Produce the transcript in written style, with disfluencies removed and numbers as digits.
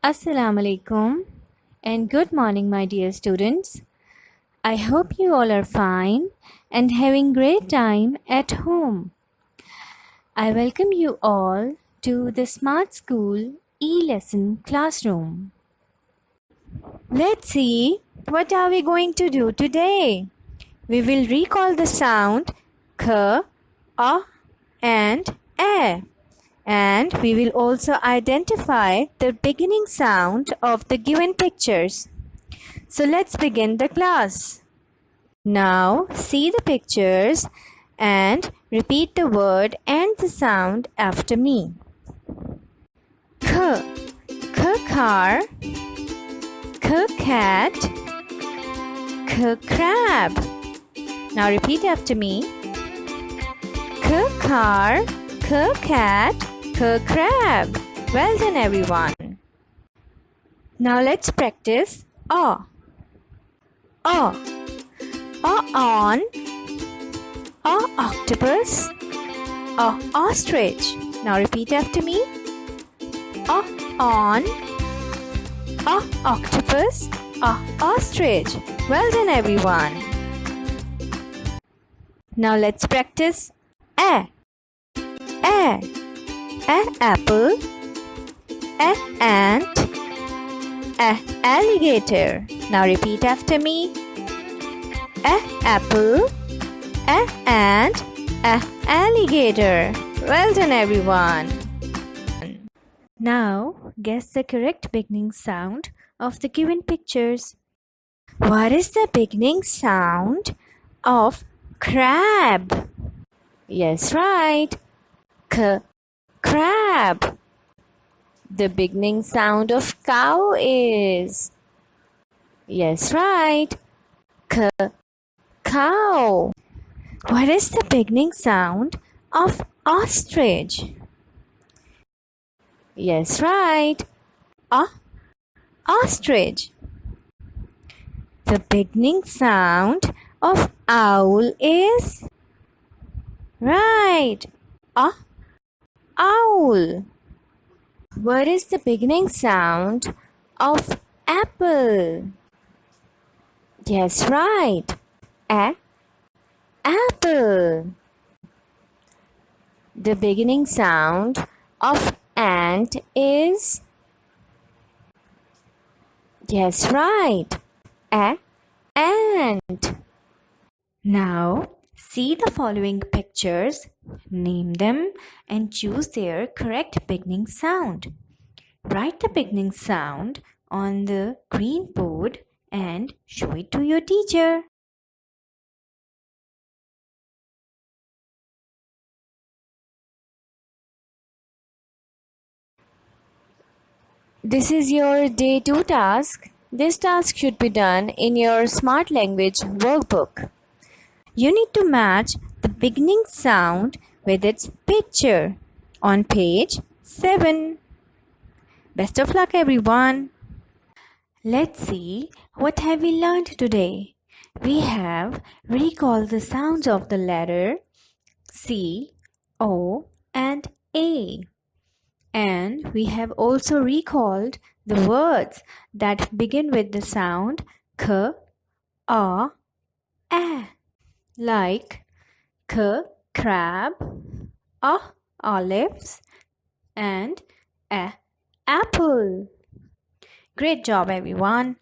Assalamu alaikum and good morning, my dear students. I hope you all are fine and having great time at home. I welcome you all to the Smart School e-lesson classroom. Let's see what are we going to do today. We will recall the sound k, a and a. And we will also identify the beginning sound of the given pictures. So let's begin the class. Now see the pictures and repeat the word and the sound after me. K, car, k cat, k crab. Now repeat after me. K car, k cat, k crab. Well done, everyone. Now let's practice A. A on, A octopus, A ostrich. Now repeat after me. A on, A octopus, A ostrich. Well done, everyone. Now let's practice A. A apple, A ant, A alligator. Now repeat after me. A apple, A ant, A alligator. Well done, everyone. Now guess the correct beginning sound of the given pictures. What is the beginning sound of crab? Yes, right. Crab. The beginning sound of cow is. Yes, right. Cow. What is the beginning sound of ostrich? Yes, right. Ostrich. The beginning sound of owl is. Right. Owl. What is the beginning sound of apple? Yes, right. Apple. The beginning sound of ant is. Yes, right. Ant. Now, see the following pictures, name them and choose their correct beginning sound. Write the beginning sound on the green board and show it to your teacher. This is your day 2 task. This task should be done in your Smart Language workbook. You need to match the beginning sound with its picture on page 7. Best of luck, everyone. Let's see what have we learned today. We have recalled the sounds of the letter C, O and A. And we have also recalled the words that begin with the sound K, A, A. Like k crab, a olives and a apple. Great job, everyone.